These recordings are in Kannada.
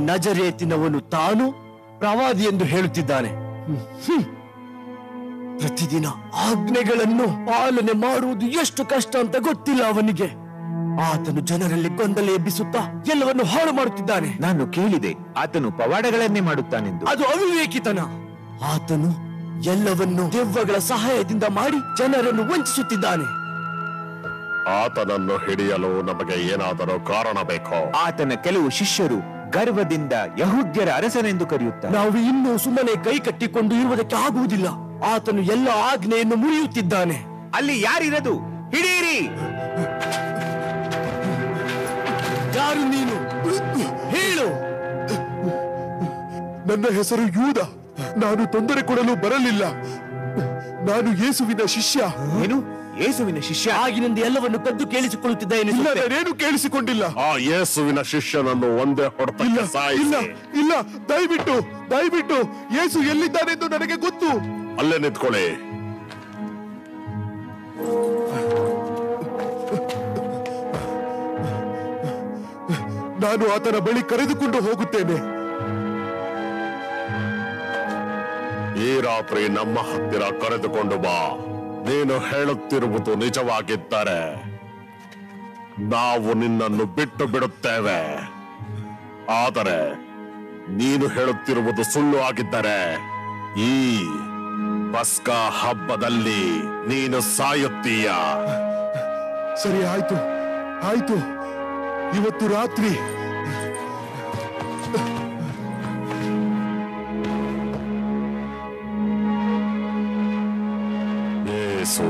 ನಜರೇತಿನವನು ತಾನು ಪ್ರವಾದಿ ಎಂದು ಹೇಳುತ್ತಿದ್ದಾನೆ. ಪ್ರತಿದಿನ ಆಜ್ಞೆಗಳನ್ನು ಪಾಲನೆ ಮಾಡುವುದು ಎಷ್ಟು ಕಷ್ಟ ಅಂತ ಗೊತ್ತಿಲ್ಲ ಅವನಿಗೆ. ಆತನು ಜನರಲ್ಲಿ ಗೊಂದಲ ಎಬ್ಬಿಸುತ್ತಾ ಎಲ್ಲವನ್ನು ಹಾಳು ಮಾಡುತ್ತಿದ್ದಾನೆ. ನಾನು ಕೇಳಿದೆ, ಆತನು ಪವಾಡಗಳನ್ನೇ ಮಾಡುತ್ತಾನೆಂದು. ಅದು ಅವಿವೇಕಿತನ. ಆತನು ಎಲ್ಲವನ್ನು ದೆವ್ವಗಳ ಸಹಾಯದಿಂದ ಮಾಡಿ ಜನರನ್ನು ವಂಚಿಸುತ್ತಿದ್ದಾನೆ. ಆತನನ್ನು ಹಿಡಿಯಲು ನಮಗೆ ಏನಾದರೂ ಕಾರಣ ಬೇಕೋ? ಆತನ ಕೆಲವು ಶಿಷ್ಯರು ಗರ್ವದಿಂದ ಯಹೂದ್ಯರ ಅರಸನೆಂದು ಕರೆಯುತ್ತಾರೆ. ನಾವು ಇನ್ನೂ ಸುಮ್ಮನೆ ಕೈ ಕಟ್ಟಿಕೊಂಡು ಇರುವುದಕ್ಕೆ ಆಗುವುದಿಲ್ಲ. ಆತನು ಎಲ್ಲ ಆಜ್ಞೆಯನ್ನು ಮುರಿಯುತ್ತಿದ್ದಾನೆ. ಅಲ್ಲಿ ಯಾರಿರದು? ಹಿಡಿಯಿರಿ! ಯಾರು ನೀನು? ಹೇಳು. ನನ್ನ ಹೆಸರು ಯೂದ. ನಾನು ತೊಂದರೆ ಕೊಡಲು ಬರಲಿಲ್ಲ. ನಾನು ಯೇಸುವಿನ ಶಿಷ್ಯ. ಏನು? ಯೇಸುವಿನ ಶಿಷ್ಯ? ಆಗಿನಿಂದ ಎಲ್ಲವನ್ನು ಕದ್ದು ಕೇಳಿಸಿಕೊಳ್ಳುತ್ತಿದ್ದ ಇಲ್ಲ, ನಾನೇನು ಕೇಳಿಸಿಕೊಂಡಿಲ್ಲ. ಆ ಯೇಸುವಿನ ಶಿಷ್ಯನನ್ನು ಒಂದೇ ಹೊಡೆತ ಸಾಯಿಸಿ. ಇಲ್ಲ ಇಲ್ಲ, ದಯವಿಟ್ಟು ದಯವಿಟ್ಟು, ಯೇಸು ಎಲ್ಲಿದ್ದಾನೆಂದು ನನಗೆ ಗೊತ್ತು. ಅಲ್ಲೇ ನಿಂತ್ಕೊಳ್ಳಿ. ನಾನು ಆತನ ಬಳಿ ಕರೆದುಕೊಂಡು ಹೋಗುತ್ತೇನೆ. ಈ ರಾತ್ರಿ ನಮ್ಮ ಹತ್ತಿರ ಕರೆದುಕೊಂಡು ಬಾ. ನೀನು ಹೇಳುತ್ತಿರುವುದು ನಿಜವಾಗಿದ್ದರೆ ನಾವು ನಿನ್ನನ್ನು ಬಿಟ್ಟು ಬಿಡುತ್ತೇವೆ. ಆದರೆ ನೀನು ಹೇಳುತ್ತಿರುವುದು ಸುಳ್ಳು ಆಗಿದ್ದರೆ ಈ ಪಸ್ಕಾ ಹಬ್ಬದಲ್ಲಿ ನೀನು ಸಾಯುತ್ತೀಯ. ಸರಿ, ಆಯ್ತು ಆಯ್ತು. ಇವತ್ತು ರಾತ್ರಿ ಯೇಸು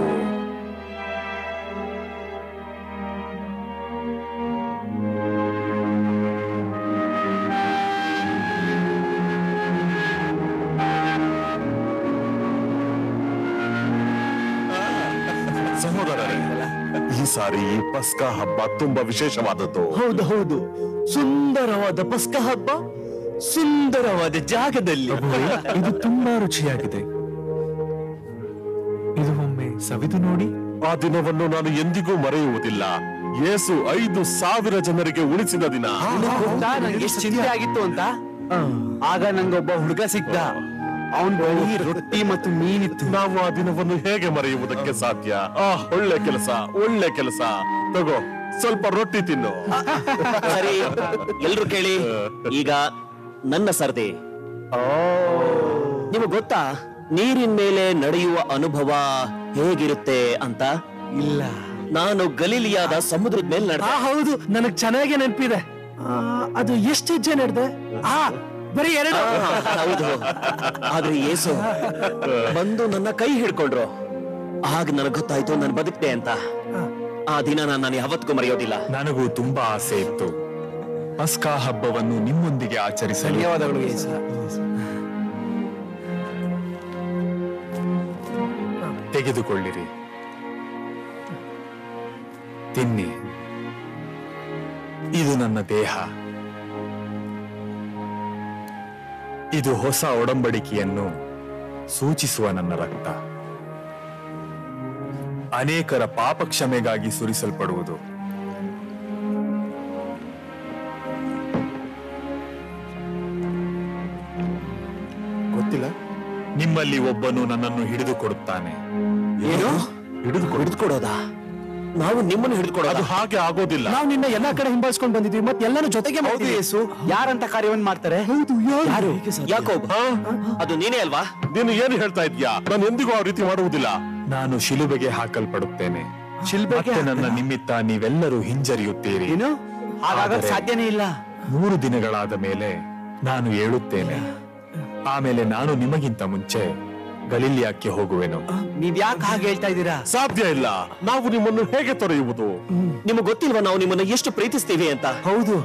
ಸಹೋದರರೇ, ಈ ಸಾರಿ ಈ ಪಸ್ಕಾ ಹಬ್ಬ ತುಂಬಾ ವಿಶೇಷವಾದದ್ದು. ಹೌದು ಹೌದು, ಸುಂದರವಾದ ಪಸ್ಕ ಹಬ್ಬ, ಸುಂದರವಾದ ಜಾಗದಲ್ಲಿ. ಇದು ತುಂಬಾ ರುಚಿಯಾಗಿದೆ. ಇದು ಒಮ್ಮೆ ಸವಿದು ನೋಡಿ. ಆ ದಿನವನ್ನು ನಾನು ಎಂದಿಗೂ ಮರೆಯುವುದಿಲ್ಲ. ಯೇಸು 5,000 ಜನರಿಗೆ ಉಳಿಸಿದ ದಿನ. ನಂಗೆ ಎಷ್ಟು ಚಿಂತೆ ಆಗಿತ್ತು ಅಂತ. ಆಗ ನಂಗೊಬ್ಬ ಹುಡುಗ ಸಿಗ್ದ. ಅವನ್ ಬಳಿ ರೊಟ್ಟಿ ಮತ್ತು ಮೀನಿತ್ತು. ನಾವು ಆ ದಿನವನ್ನು ಹೇಗೆ ಮರೆಯುವುದಕ್ಕೆ ಸಾಧ್ಯ? ಒಳ್ಳೆ ಕೆಲಸ, ಒಳ್ಳೆ ಕೆಲಸ. ತಗೋ, ಸ್ವಲ್ಪ ರೊಟ್ಟಿ ತಿನ್ನು. ಸರಿ, ಎಲ್ರು ಕೇಳಿ. ಈಗ ನನ್ನ ಸರ್ದೆ. ನಿಮಗೆ ಗೊತ್ತಾ ನೀರಿನ ಮೇಲೆ ನಡೆಯುವ ಅನುಭವ ಹೇಗಿರುತ್ತೆ ಅಂತ? ಇಲ್ಲ. ನಾನು ಗಲೀಲಿಯಾದ ಸಮುದ್ರದ ಮೇಲೆ ನಡೆದ. ಹೌದು, ನನಗ್ ಚೆನ್ನಾಗಿ ನೆನಪಿದೆ. ಅದು ಎಷ್ಟು ಹೆಜ್ಜೆ ನಡೆದೆ? ಬರೀ 2. ಹೌದು. ಆದ್ರೆ ಯೇಸು ಬಂದು ನನ್ನ ಕೈ ಹಿಡ್ಕೊಂಡ್ರು. ಆಗ ನನಗೆ ಗೊತ್ತಾಯ್ತು ನಾನು ಬದುಕ್ತೆ ಅಂತ. ಆ ದಿನ ನಾನು ಯಾವತ್ತಿಗೂ ಮರೆಯೋದಿಲ್ಲ. ನನಗೂ ತುಂಬಾ ಆಸೆ ಇತ್ತು ಪಸ್ಕಾ ಹಬ್ಬವನ್ನು ನಿಮ್ಮೊಂದಿಗೆ ಆಚರಿಸಲು. ಧನ್ಯವಾದಗಳು ಯೇಸು. ತೆಗೆದುಕೊಳ್ಳಿರಿ, ತಿನ್ನಿ. ಇದು ನನ್ನ ದೇಹ. ಇದು ಹೊಸ ಒಡಂಬಡಿಕೆಯನ್ನು ಸೂಚಿಸುವ ನನ್ನ ರಕ್ತ. ಅನೇಕರ ಪಾಪ ಕ್ಷಮೆಗಾಗಿ ಸುರಿಸಲ್ಪಡುವುದು. ಗೊತ್ತಿಲ್ಲ. ನಿಮ್ಮಲ್ಲಿ ಒಬ್ಬನು ನನ್ನನ್ನು ಹಿಡಿದುಕೊಡುತ್ತಾನೆ. ಏನು? ಹಿಡಿದುಕೊಡೋದಾ? ನಾವು ನಿಮ್ಮನ್ನು ಹಿಡಿದುಕೊಡೋದು? ಅದು ಹಾಗೆ ಆಗೋದಿಲ್ಲ. ನಾವು ನಿನ್ನ ಎಲ್ಲಾ ಕಡೆ ಹಿಂಬಾಲಿಸ್ಕೊಂಡು ಬಂದಿದ್ವಿ, ಮತ್ತೆ ಎಲ್ಲಾನು ಜೊತೆಗೆ ಮಾಡ್ತೀವಿ. ಯೇಸು ಯಾರಂತ ಕಾರ್ಯವನ್ನು ಮಾಡ್ತಾರೆ? ಹೌದು, ಯಾರು? ಯಾಕೋಬ್? ಅದು ನೀನೇ ಅಲ್ವಾ? ನೀನು ಏನು ಹೇಳ್ತಾ ಇದ್ಯಾ? ನಾನು ಎಂದಿಗೂ ಆ ರೀತಿ ಮಾಡುವುದಿಲ್ಲ. ನಾನು ಶಿಲುಬೆಗೆ ಹಾಕಲ್ಪಡುತ್ತೇನೆ. ಮತ್ತೆ ನನ್ನ ನಿಮಿತ್ತ ನೀವೆಲ್ಲರೂ ಹಿಂಜರಿಯುತ್ತೀರಿ. ಏನು? ಹಾಗಾಗಕ್ಕೆ ಸಾಧ್ಯನೇ ಇಲ್ಲ. 3 ದಿನಗಳಾದ ಮೇಲೆ ನಾನು ಏಳುತ್ತೇನೆ. ಆಮೇಲೆ ನಾನು ನಿಮಗಿಂತ ಮುಂಚೆ ಗಲಿಲಿಯಾಕ್ಕೆ ಹೋಗುವೆನು. ನೀವ್ ಯಾಕೆ ಹಾಗೆ ಹೇಳ್ತಾ ಇದ್ದೀರಾ? ಸಾಧ್ಯ ಇಲ್ಲ. ನಾವು ನಿಮ್ಮನ್ನು ಹೇಗೆ ತೊರೆಯುವುದು? ನಿಮಗೆ ಗೊತ್ತಿಲ್ವಾ ನಾವು ನಿಮ್ಮನ್ನು ಎಷ್ಟು ಪ್ರೀತಿಸ್ತೀವಿ ಅಂತ? ಹೌದು,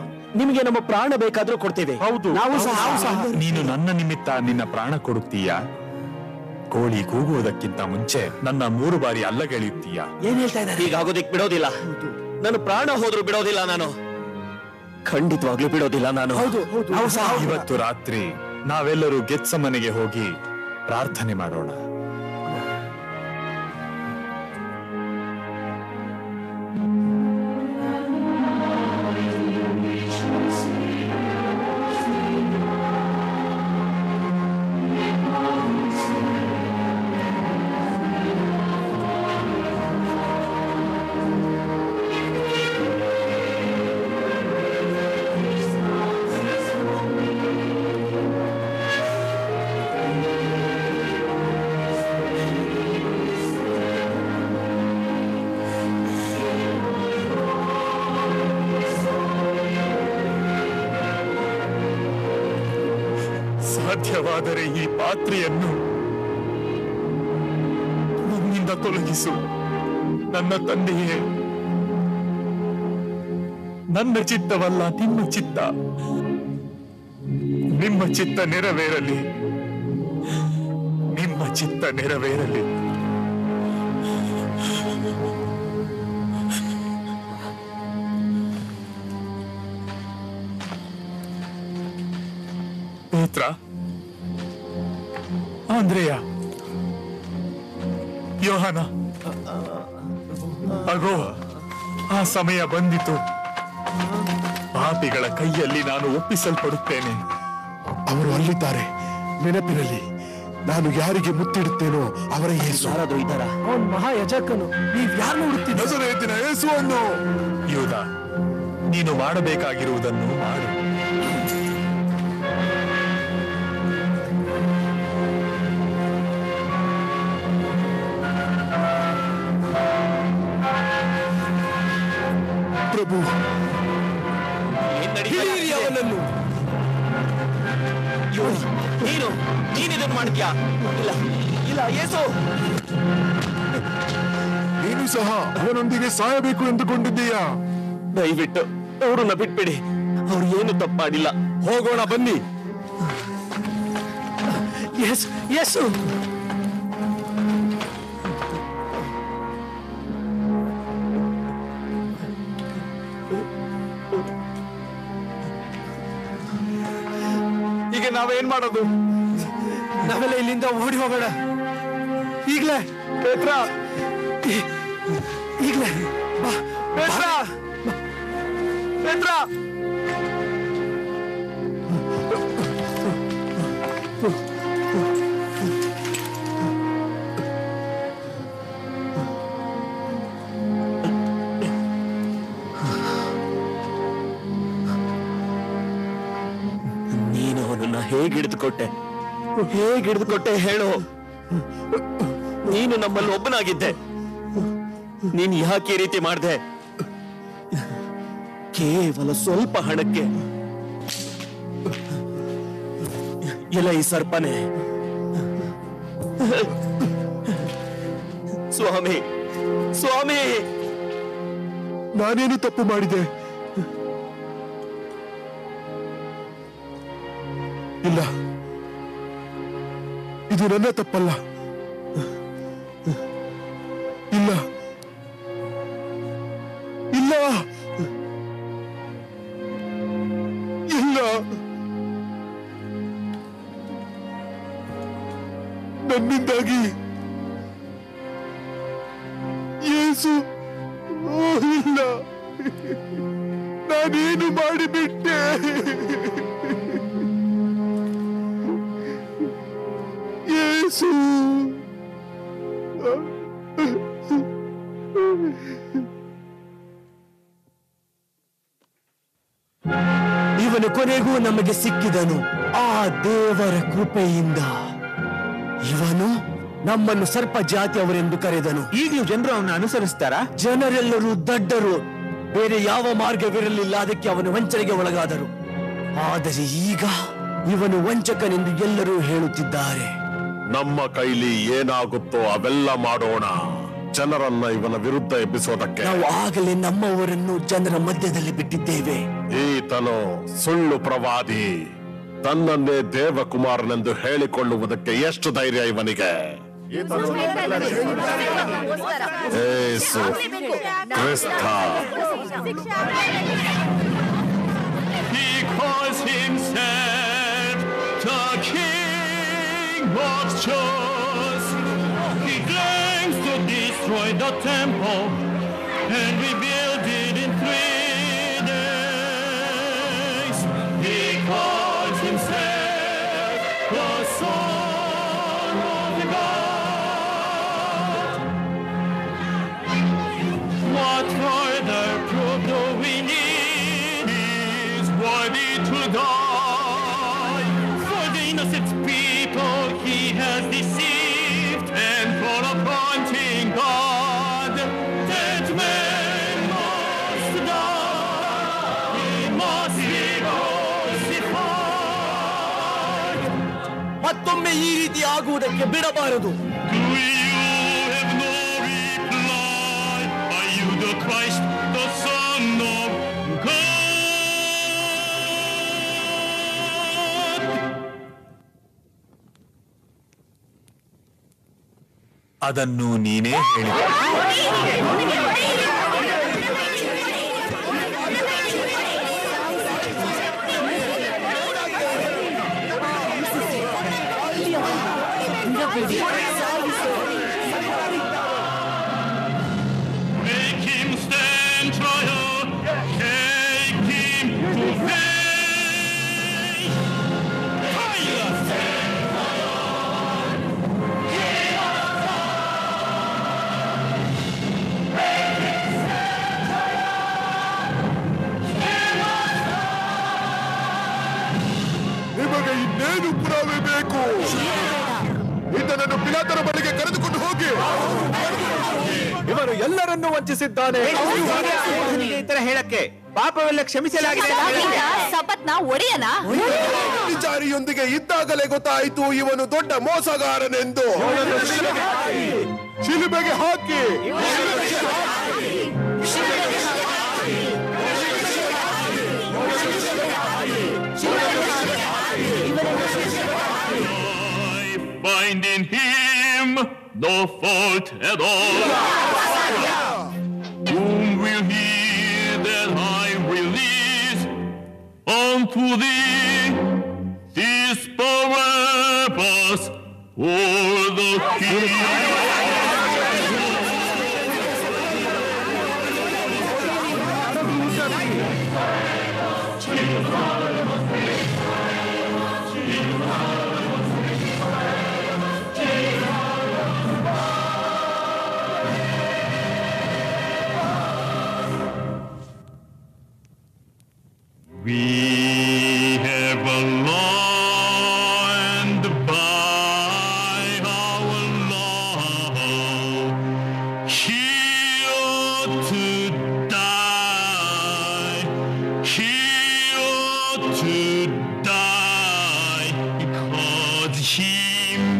ನಿಮಗೆ ನಮ್ಮ ಪ್ರಾಣ ಬೇಕಾದ್ರೂ ಕೊಡ್ತೇವೆ. ಹೌದು, ನಾವು ಸಹ. ನೀನು ನನ್ನ ನಿಮಿತ್ತ ನಿನ್ನ ಪ್ರಾಣ ಕೊಡುತ್ತೀಯಾ? ಕೋಳಿ ಕೂಗುವುದಕ್ಕಿಂತ ಮುಂಚೆ ನನ್ನ 3 ಬಾರಿ ಅಲ್ಲಗೆಳೆಯುತ್ತೀಯಾ? ಏನ್ ಹೇಳ್ತಾ ಇದ್ದಾರೆ? ಹೀಗಾಗೋದಿಕ್ ಬಿಡೋದಿಲ್ಲ. ನನ್ನ ಪ್ರಾಣ ಹೋದ್ರೂ ಬಿಡೋದಿಲ್ಲ ನಾನು. ಖಂಡಿತವಾಗ್ಲೂ ಬಿಡೋದಿಲ್ಲ ನಾನು. ಹೌದು, ನಾವು ಸಹ. ಇವತ್ತು ರಾತ್ರಿ ನಾವೆಲ್ಲರೂ ಗೆತ್ಸಮನೆಗೆ ಹೋಗಿ ಪ್ರಾರ್ಥನೆ ಮಾಡೋಣ. ಸಾಧ್ಯವಾದರೆ ಈ ಪಾತ್ರೆಯನ್ನು ನನ್ನಿಂದ ತೊಲಗಿಸು. ನನ್ನ ತಂದೆಯೇ, ನನ್ನ ಚಿತ್ತವಲ್ಲ ನಿಮ್ಮ ಚಿತ್ತ. ನಿಮ್ಮ ಚಿತ್ತ ನೆರವೇರಲಿ, ನಿಮ್ಮ ಚಿತ್ತ ನೆರವೇರಲಿ. ಪೇತ್ರ, ಆಂದ್ರೇಯ, ಯೋಹಾನ, ಅಗೋ ಆ ಸಮಯ ಬಂದಿತು. ಪಾಪಿಗಳ ಕೈಯಲ್ಲಿ ನಾನು ಒಪ್ಪಿಸಲ್ಪಡುತ್ತೇನೆ. ಅವರು ಅಲ್ಲಿದ್ದಾರೆ, ನೆನಪಿರಲಿ. ನಾನು ಯಾರಿಗೆ ಮುತ್ತಿಡುತ್ತೇನೋ ಅವರ ಯೇಸು. ಯಾರಾದ್ರೂ ಇದ್ದಾರಾ? ಅವನ್ ಮಹಾ ಯಜಕನು. ನೀವ್ ಯಾರು ಹುಡುಕ್ತಿದ್ದ? ನಜರೇತಿನ ಯೇಸುವನ್ನು. ಯೂದ, ನೀನು ಮಾಡಬೇಕಾಗಿರುವುದನ್ನು ಮಾಡು. ಪ್ರಭು, ಹಿಡೀರಿ ಅವನನ್ನು. ನೀನಿದನ್ನು ಮಾಡ್ತೀಯಾ? ಇಲ್ಲ ಇಲ್ಲ, ಯೇಸು, ನೀನು ಸಹ ಅವನೊಂದಿಗೆ ಸಾಯಬೇಕು ಎಂದುಕೊಂಡಿದ್ದೀಯಾ? ದಯವಿಟ್ಟು ಅವ್ರನ್ನ ಬಿಟ್ಬಿಡಿ. ಅವ್ರು ಏನು ತಪ್ಪು ಮಾಡಿಲ್ಲ. ಹೋಗೋಣ ಬನ್ನಿ. ಯೇಸು, ಈಗ ನಾವೇನ್ ಮಾಡೋದು? ನಾವೆಲ್ಲ ಇಲ್ಲಿಂದ ಓಡಿ ಹೋಗೋಣ. ಈಗ್ಲೇ ಪೇತ್ರ, ಈಗ್ಲೇ ಪೇತ್ರ, ಪೇತ್ರ. ನೀನು ಅವನನ್ನ ಹೇಗೆ ಹಿಡಿದುಕೊಟ್ಟೆ ಹೇಳು. ನೀನು ನಮ್ಮಲ್ಲಿ ಒಬ್ಬನಾಗಿದ್ದೆ. ನೀನು ಯಾಕೆ ಈ ರೀತಿ ಮಾಡಿದೆ? ಕೇವಲ ಸ್ವಲ್ಪ ಹಣಕ್ಕೆ. ಎಲ್ಲ ಈ ಸರ್ಪನೆ. ಸ್ವಾಮಿ, ಸ್ವಾಮಿ, ನಾನೇನು ತಪ್ಪು ಮಾಡಿದೆ? ಇಲ್ಲ, ಇದು ನನ್ನ ತಪ್ಪಲ್ಲ. ಇಲ್ಲ ಇಲ್ಲ ಇಲ್ಲ, ನನ್ನಿಂದಾಗಿ ಯೇಸು, ಇಲ್ಲ, ನಾನೇನು ಮಾಡಿಬಿಟ್ಟೆ? ಯೇಸು, ಇವನು ಕೊನೆಗೂ ನಮಗೆ ಸಿಕ್ಕಿದನು ಆ ದೇವರ ಕೃಪೆಯಿಂದ. ಇವನು ನಮ್ಮನ್ನು ಸರ್ಪ ಜಾತಿಯವರೆಂದು ಕರೆದನು. ಈಗಲೂ ಜನರು ಅವನ್ನ ಅನುಸರಿಸ್ತಾರಾ? ಜನರೆಲ್ಲರೂ ದಡ್ಡರು, ಬೇರೆ ಯಾವ ಮಾರ್ಗವಿರಲಿಲ್ಲ. ಅದಕ್ಕೆ ಅವನು ವಂಚನೆಗೆ ಒಳಗಾದರು. ಆದರೆ ಈಗ ಇವನು ವಂಚಕನೆಂದು ಎಲ್ಲರೂ ಹೇಳುತ್ತಿದ್ದಾರೆ. ನಮ್ಮ ಕೈಲಿ ಏನಾಗುತ್ತೋ ಅವೆಲ್ಲ ಮಾಡೋಣ, ಜನರನ್ನ ಇವನ ವಿರುದ್ಧ ಎಬ್ಬಿಸೋದಕ್ಕೆ. ನಾವು ಆಗಲೇ ನಮ್ಮವರನ್ನು ಜನರ ಮಧ್ಯದಲ್ಲಿ ಬಿಟ್ಟಿದ್ದೇವೆ. ಈತನು ಸುಳ್ಳು ಪ್ರವಾದಿ, ತನ್ನನ್ನೇ ದೇವಕುಮಾರನೆಂದು ಹೇಳಿಕೊಳ್ಳುವುದಕ್ಕೆ ಎಷ್ಟು ಧೈರ್ಯ ಇವನಿಗೆ! Yesu Krista. He calls himself the King of Jews. He claims to destroy the temple and rebuild it in 3 days. He calls himself the Son of God. What further proof do we need? He's worthy to die. For the innocent people he has deceived, and for affronting God, that man must die. He must be crucified. ಮತ್ತೊಮ್ಮೆ ಈ ರೀತಿ ಆಗುವುದಕ್ಕೆ ಬಿಡಬಾರದು. ಅದನ್ನು ನೀನೇ ಹೇಳಿದೆ. Make him stand trial, take him to face. ನಿಮಗೆ ಇನ್ನೇನು ಪುರಾವೆ ಬೇಕು? ಇದನ್ನು ಪಿಲಾತನ ಬಳಿಗೆ ಕರೆದುಕೊಂಡು ಹೋಗಿ. ಇವನು ಎಲ್ಲರನ್ನೂ ವಂಚಿಸಿದ್ದಾನೆ. ಈ ತರ ಹೇಳಕ್ಕೆ ಪಾಪವೆಲ್ಲ ಕ್ಷಮಿಸಲಾಗಿದೆ. ಸಪತ್ನ ಒಡೆಯನ ವಿಚಾರಿಯೊಂದಿಗೆ ಇದ್ದಾಗಲೇ ಗೊತ್ತಾಯಿತು ಇವನು ದೊಡ್ಡ ಮೋಸಗಾರನೆಂದು. ಶಿಲುಬೆಗೆ ಹಾಕಿ. Find in him no fault at all. Whom will he that I release unto thee? This Barabbas or the king? We have learned by our law, he ought to die, he ought to die, because he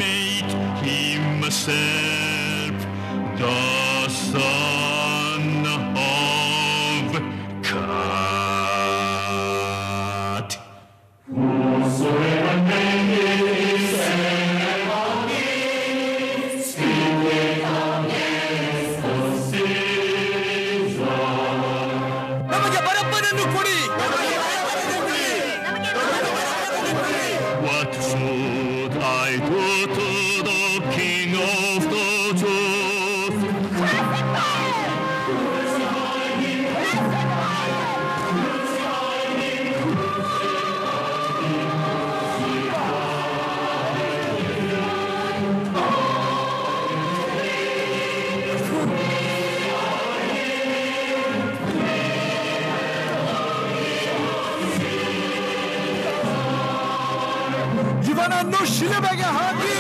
made himself the son of God. ನಮಗೆ ಬರಪ್ಪನನ್ನು ಕೊಡಿ. What should I do to the King of the Jews? ಇವನನ್ನು ಶಿಲುಬೆಗೆ ಹಾಕಿ.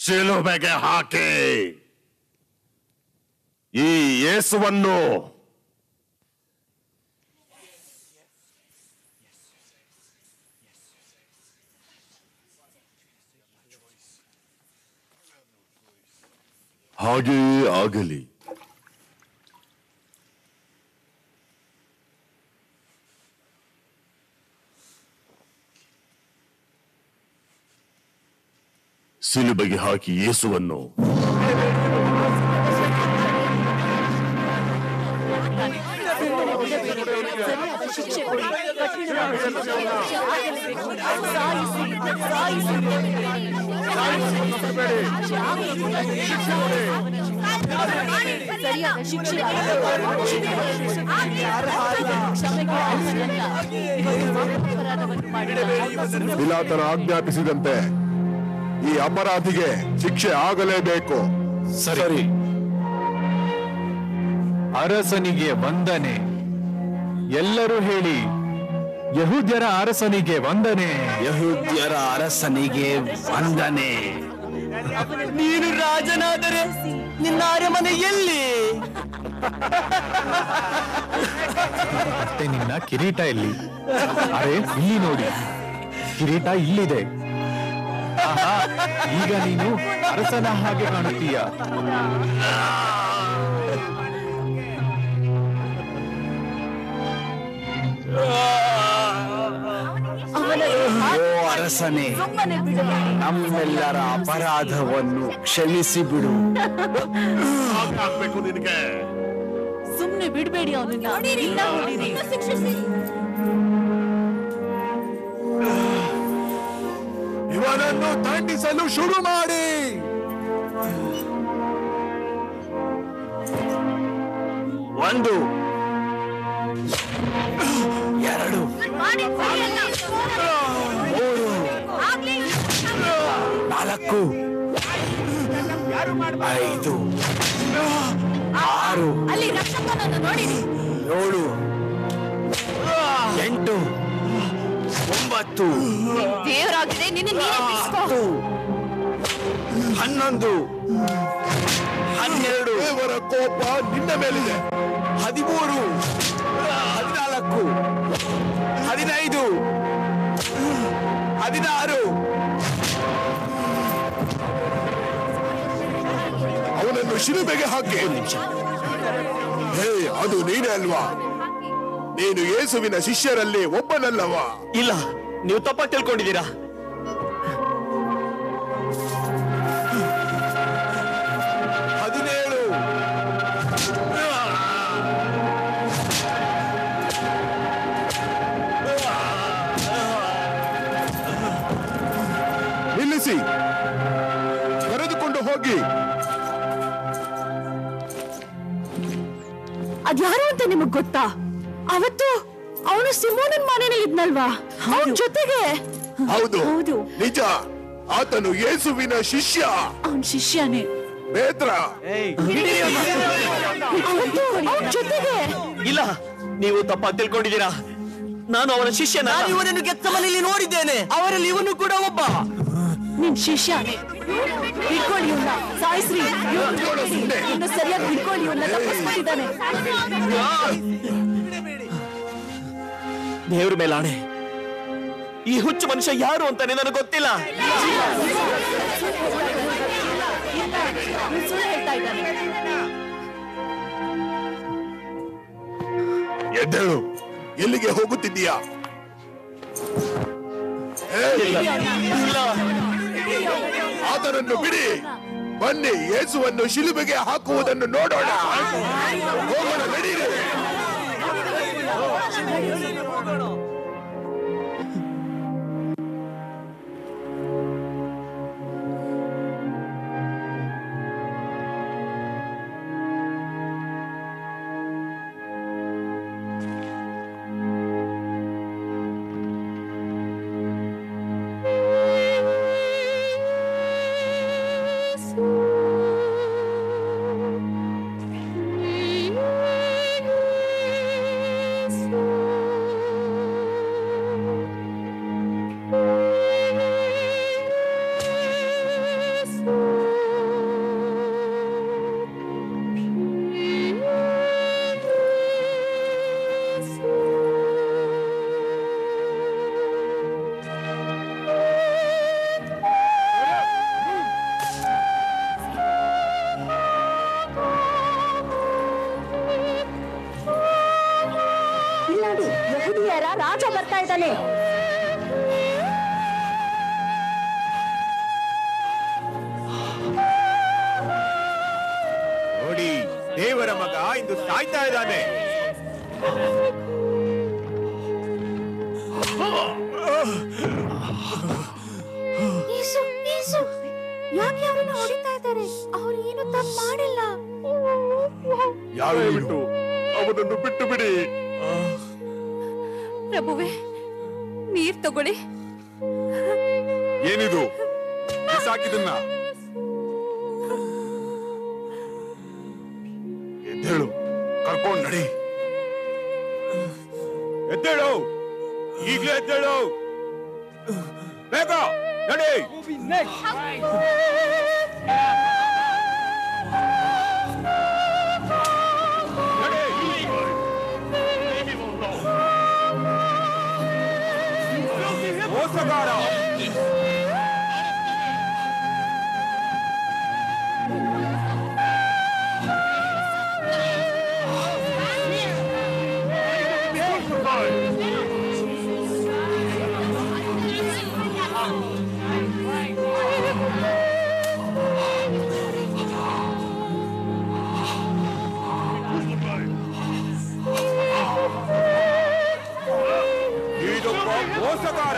ಶಿಲುಬೆಗೆ ಹಾಕಿ. ಈ ಯೇಸುವನ್ನು ಹಾಗೆಯೇ ಆಗಲಿ. ಶಿಲುಬೆಗೆ ಹಾಕಿ ಯೇಸುವನ್ನು. ಸರಿಯಾದ ಶಿಕ್ಷೆ ಪಿಲಾತನ ಆಜ್ಞಾಪಿಸಿದಂತೆ ಈ ಅಪರಾಧಿಗೆ ಶಿಕ್ಷೆ ಆಗಲೇಬೇಕು. ಸರಿ. ಅರಸನಿಗೆ ವಂದನೆ. ಎಲ್ಲರೂ ಹೇಳಿ, ಯಹೂದ್ಯರ ಅರಸನಿಗೆ ವಂದನೆ. ಯಹೂದ್ಯರ ಅರಸನಿಗೆ ವಂದನೆ. ನೀನು ರಾಜನಾದರೆ ನಿನ್ನ ಅರಮನೆ ಎಲ್ಲಿ? ಮತ್ತೆ ನಿನ್ನ ಕಿರೀಟ ಎಲ್ಲಿ? ಅರೆ ಇಲ್ಲಿ ನೋಡಿ, ಕಿರೀಟ ಇಲ್ಲಿದೆ. ಆಹಾ, ಈಗ ನೀನು ಅರಸನ ಹಾಗೆ ಕಾಣುತ್ತೀಯ. ಓ ಅರಸನೇ, ನಮ್ಮೆಲ್ಲರ ಅಪರಾಧವನ್ನು ಕ್ಷಮಿಸಿ ಬಿಡು. ಆಗ್ಬೇಕು ನಿನಗೆ. ಸುಮ್ನೆ ಬಿಡ್ಬೇಡಿ ಅವನನ್ನ. ಇವನನ್ನು ದಂಡಿಸಲು ಶುರು ಮಾಡಿ. ಒಂದು, ಎರಡು, ಮೂರು, ನಾಲ್ಕು, ಐದು, ಆರು, ಅಲ್ಲಿ ರಕ್ಷಕನನ್ನು ನೋಡಿರಿ. ಏಳು, ಎಂಟು, ಒಂಬತ್ತು, ದೇವರಾಗಿದೆ, ನಿನ್ನ ನೀನೇ ಬಿಡಿಸ್ಕೋ. 11, 12, ದೇವರ ಕೋಪ ನಿನ್ನ ಮೇಲಿದೆ. 13, 14, 15, 16. ಅವನನ್ನು ಶಿಲುಬೆಗೆ ಹಾಕಿ. ಹೇ, ಅದು ನೀನೇ ಅಲ್ವಾ? ನೀನು ಯೇಸುವಿನ ಶಿಷ್ಯರಲ್ಲಿ ಒಬ್ಬನಲ್ಲವಾ? ಇಲ್ಲ, ನೀವು ತಪ್ಪಾಗಿ ತಿಳ್ಕೊಂಡಿದ್ದೀರಾ. 17, ನಿಲ್ಲಿಸಿ, ಕರೆದುಕೊಂಡು ಹೋಗಿ. ಅದ್ಯಾರು ಅಂತ ನಿಮಗ್ ಗೊತ್ತಾ? ಅವತ್ತು ಅವನು ಸಿಮೋನನ್ ಮನೆಯಲ್ಲಿ ಇದ್ನಲ್ವಾ, ಅವನ ಜೊತೆಗೆ. ಹೌದು, ನಿಜ. ಆತನು ಯೇಸುವಿನ ಶಿಷ್ಯ. ಅವನ್ ಶಿಷ್ಯನೇ. ಪೇತ್ರ, ಅವತ್ತು ಅವನ ಜೊತೆಗೆ. ಇಲ್ಲ, ನೀವು ತಪ್ಪಾಗಿ ತಿಳ್ಕೊಂಡಿದ್ದೀರಾ. ನಾನು ಅವನ ಶಿಷ್ಯನ. ನಾನು ಇವನನ್ನು ಗೆತ್ಸಮನೆಯಲ್ಲಿ ನೋಡಿದ್ದೇನೆ. ಅವರಲ್ಲಿ ಇವನು ಕೂಡ ಒಬ್ಬ. ನಿನ್ ಶಿಷ್ಯನೇ. ಹಿಡ್ಕೊಳ್ಳಿ ಇವನ್ನ, ಸಾಯಿಸ್ರಿ. ಇನ್ನು ಸರಿಯಾಗಿ ಹಿಡ್ಕೊಳ್ಳಿ ಇವನ್ನ, ತಪ್ಪಿಸ್ಕೊಂಡಿದ್ದಾನೆ. ದೇವ್ರ ಮೇಲಾಣೆ, ಈ ಹುಚ್ಚು ಮನುಷ್ಯ ಯಾರು ಅಂತಾನೆ ನನಗೆ ಗೊತ್ತಿಲ್ಲ. ಸುಳ್ಳು ಹೇಳ್ತಾ ಇದ್ದಾನೆ. ಎದ್ದೇಳು. ಎಲ್ಲಿಗೆ ಹೋಗುತ್ತಿದ್ದೀಯಾ? ಆತನನ್ನು ಬಿಡಿ. ಬನ್ನಿ, ಯೇಸುವನ್ನು ಶಿಲುಬೆಗೆ ಹಾಕುವುದನ್ನು ನೋಡೋಣ. ಹೋಗೋಣ, ನಡೀರಿ. ರಾಜ ಬರ್ತಾ ಇದ್ದಾನೆ. ನೋಡಿ, ದೇವರ ಮಗ ಇಂದು ಸಾಯ್ತಾ ಇದ್ದಾನೆ. ಯಾಕೆ ಅವರನ್ನು ಹೊಡಿತಾ ಇದ್ದಾರೆ? ಅವ್ರು ಏನು ತಪ್ಪು ಮಾಡಿಲ್ಲ. ದಯವಿಟ್ಟು ಅವನನ್ನು ಬಿಟ್ಟು ಬಿಡಿ. ಪ್ರಭುವೇ, ನೀರ್ ತಗೊಳ್ಳಿ. ಏನಿದು? ಸಾಕಿದನ್ನ ಎದ್ದೇಳು, ಕರ್ಕೊಂಡು ನಡಿ. ಎದ್ದೇಳು, ಈಗಲೇ ಎದ್ದೇಳು. ಬೇಗ ನಡಿ. ಮೋಸಗಾರ. ಮೋಸಗಾರ.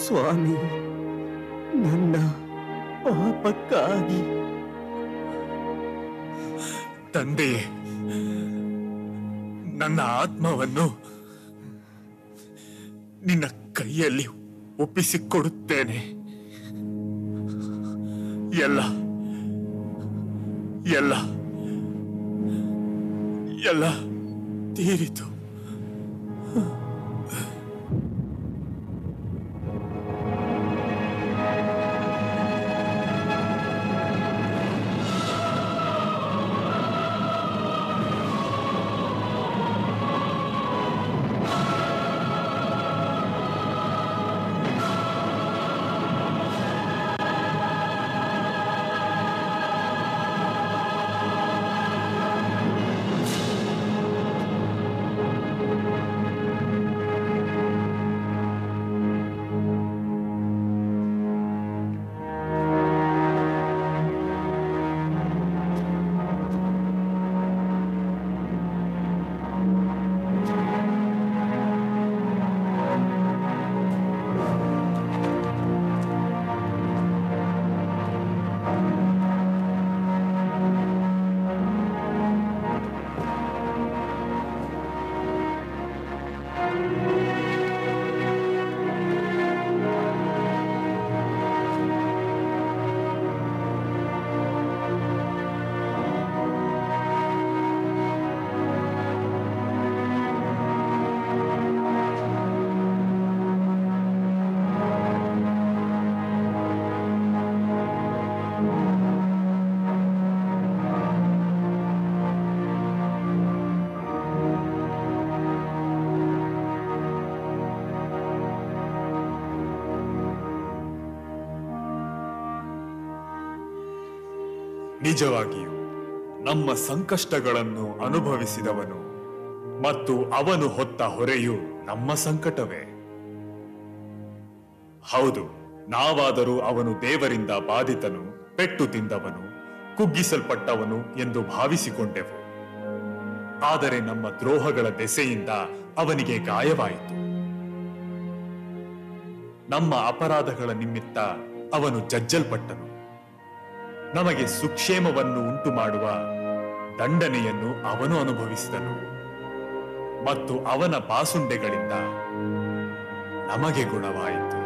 ಸ್ವಾಮಿ, ನನ್ನ ಪಾಪಕ್ಕಾಗಿ. ತಂದೆಯೇ, ನನ್ನ ಆತ್ಮವನ್ನು ನಿನ್ನ ಕೈಯಲ್ಲಿ ಒಪ್ಪಿಸಿಕೊಡುತ್ತೇನೆ. ಎಲ್ಲ ಎಲ್ಲ ಎಲ್ಲ ತೀರಿತು. ನಿಜವಾಗಿಯೂ ನಮ್ಮ ಸಂಕಷ್ಟಗಳನ್ನು ಅನುಭವಿಸಿದವನು ಮತ್ತು ಅವನು ಹೊತ್ತ ಹೊರೆಯು ನಮ್ಮ ಸಂಕಟವೇ. ಹೌದು, ನಾವಾದರೂ ಅವನು ದೇವರಿಂದ ಬಾಧಿತನು, ಪೆಟ್ಟು ತಿಂದವನು, ಕುಗ್ಗಿಸಲ್ಪಟ್ಟವನು ಎಂದು ಭಾವಿಸಿಕೊಂಡೆವು. ಆದರೆ ನಮ್ಮ ದ್ರೋಹಗಳ ದೆಸೆಯಿಂದ ಅವನಿಗೆ ಗಾಯವಾಯಿತು. ನಮ್ಮ ಅಪರಾಧಗಳ ನಿಮಿತ್ತ ಅವನು ಜಜ್ಜಲ್ಪಟ್ಟನು. ನಮಗೆ ಸುಕ್ಷೇಮವನ್ನು ಉಂಟು ಮಾಡುವ ದಂಡನೆಯನ್ನು ಅವನು ಅನುಭವಿಸಿದನು ಮತ್ತು ಅವನ ಬಾಸುಂಡೆಗಳಿಂದ ನಮಗೆ ಗುಣವಾಯಿತು.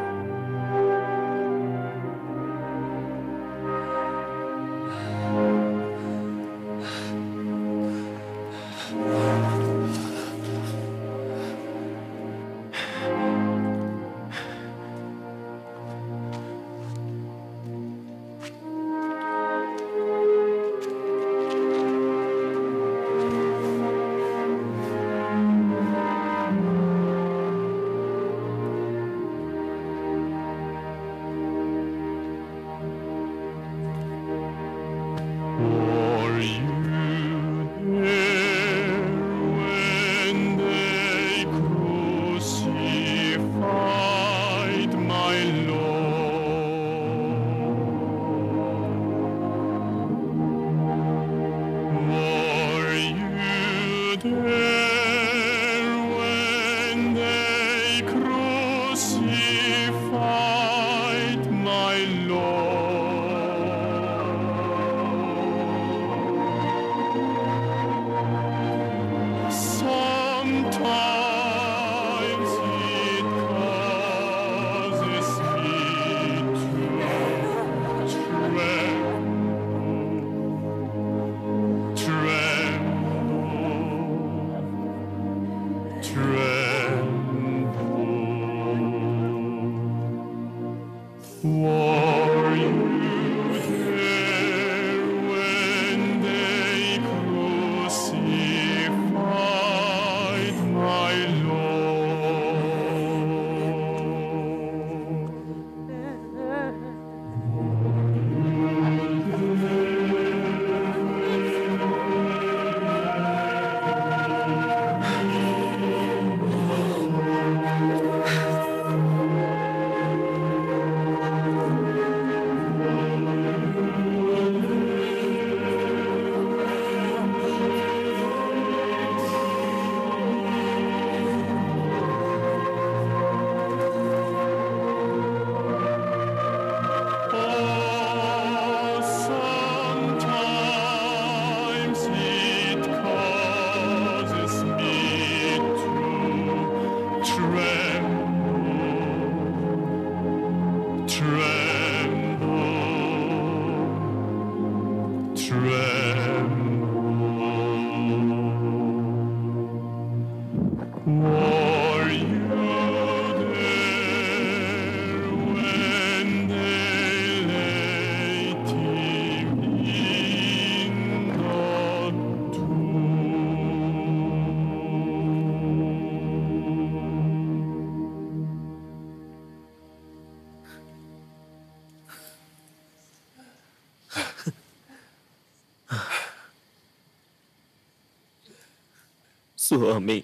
ಸ್ವಾಮಿ,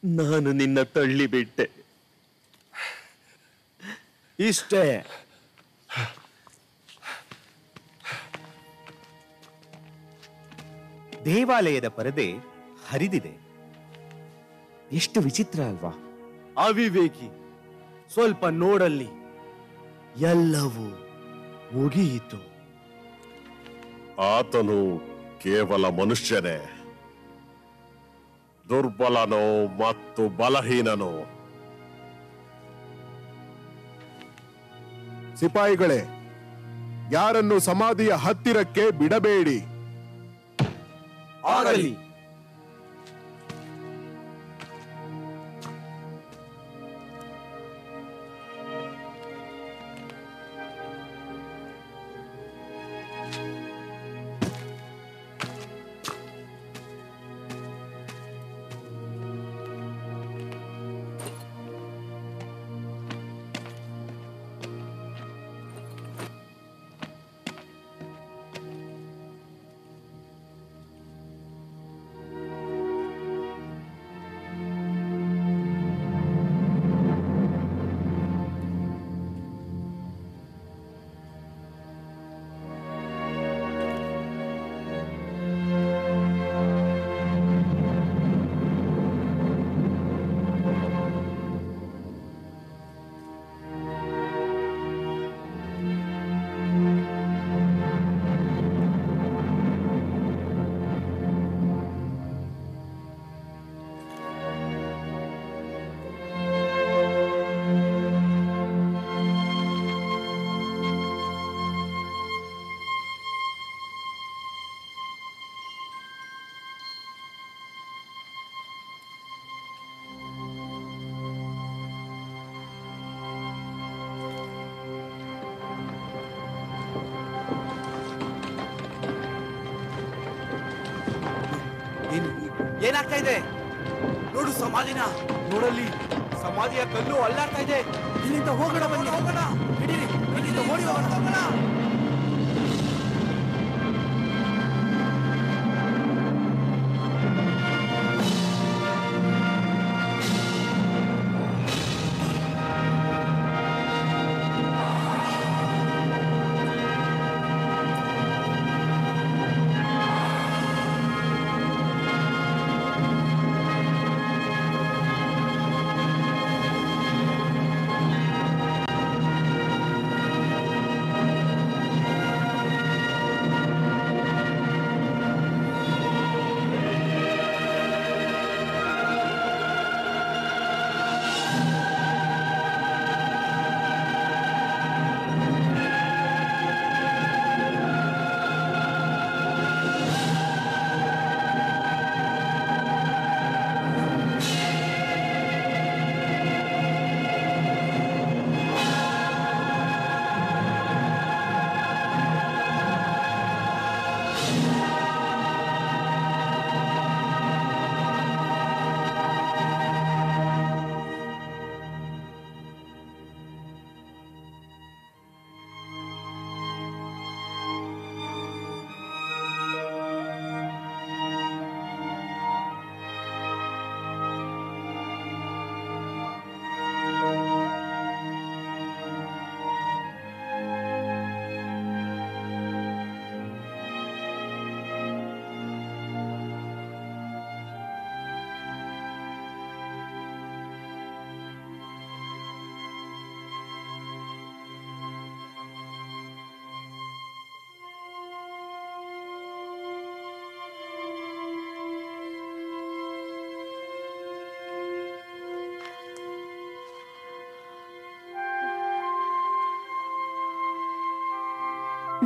ನಾನು ನಿನ್ನ ತಳ್ಳಿಬಿಟ್ಟೆ. ಇಷ್ಟೇ. ದೇವಾಲಯದ ಪರದೆ ಹರಿದಿದೆ. ಎಷ್ಟು ವಿಚಿತ್ರ ಅಲ್ವಾ? ಅವಿವೇಕಿ, ಸ್ವಲ್ಪ ನೋಡಲ್ಲಿ. ಎಲ್ಲವೂ ಮುಗಿಯಿತು. ಆತನು ಕೇವಲ ಮನುಷ್ಯನೇ, ದುರ್ಬಲನೋ ಮತ್ತು ಬಲಹೀನನೋ. ಸಿಪಾಯಿಗಳೇ, ಯಾರನ್ನು ಸಮಾಧಿಯ ಹತ್ತಿರಕ್ಕೆ ಬಿಡಬೇಡಿ. ಆಗಲಿ. ಏನಾಗ್ತಾ ಇದೆ ನೋಡು, ಸಮಾಧಿನ ನೋಡಲ್ಲಿ. ಸಮಾಧಿಯ ಕಲ್ಲು ಅಲ್ಲಾಡ್ತಾ ಇದೆ. ಇಲ್ಲಿಂದ ಹೋಗೋಣ, ಬನ್ನಿ ಹೋಗೋಣ. ಹಿಡೀರಿ, ಇಲ್ಲಿಂದ ಓಡಿ ಹೋಗೋಣ.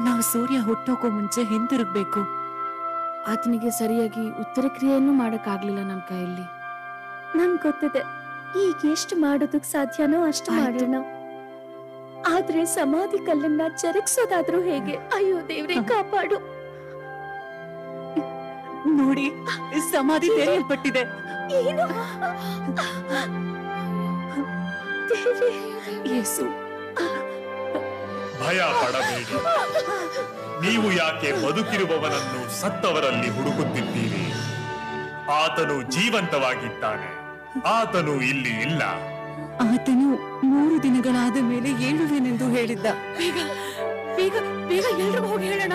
ನಾವು ಸೂರ್ಯ ಹುಟ್ಟೋಕೋ ಮುಂಚೆ ಹಿಂತಿರುಗ್ಬೇಕು. ಆತನಿಗೆ ಸರಿಯಾಗಿ ಉತ್ತರ ಕ್ರಿಯೆಯನ್ನು ಮಾಡಕ್ಕಾಗ್ಲಿಲ್ಲ ನನ್ನ ಕೈಯಲ್ಲಿ. ನನ್ ಗೊತ್ತಿದೆ, ಈಗ ಎಷ್ಟು ಮಾಡೋದಕ್ ಸಾಧ್ಯನೋ ಅಷ್ಟು ಮಾಡೋಣ. ಆದ್ರೆ ಸಮಾಧಿ ಕಲ್ಲನ್ನ ಜರುಗಿಸೋದಾದ್ರೂ ಹೇಗೆ? ಅಯ್ಯೋ ದೇವ್ರೆ, ಕಾಪಾಡು. ನೋಡಿ, ಸಮಾಧಿ ತೆರೆಯಲ್ಪಟ್ಟಿದೆ. ಏನು? ದೇವ್ರೆ, ಯೇಸು, ಭಯ ಪಡಬೇಡಿ. ನೀವು ಯಾಕೆ ಬದುಕಿರುವವನನ್ನು ಸತ್ತವರಲ್ಲಿ ಹುಡುಕುತ್ತಿದ್ದೀರಿ? ಆತನು ಜೀವಂತವಾಗಿದ್ದಾನೆ. ಆತನು ಇಲ್ಲಿ ಇಲ್ಲ. ಆತನು 3 ದಿನಗಳಾದ ಮೇಲೆ ಏಳುವೆನೆಂದು ಹೇಳಿದ್ದ. ಬೇಗ ಬೇಗ ಬೇಗ ಎಲ್ರಿಗೂ ಹೋಗಿ ಹೇಳೋಣ.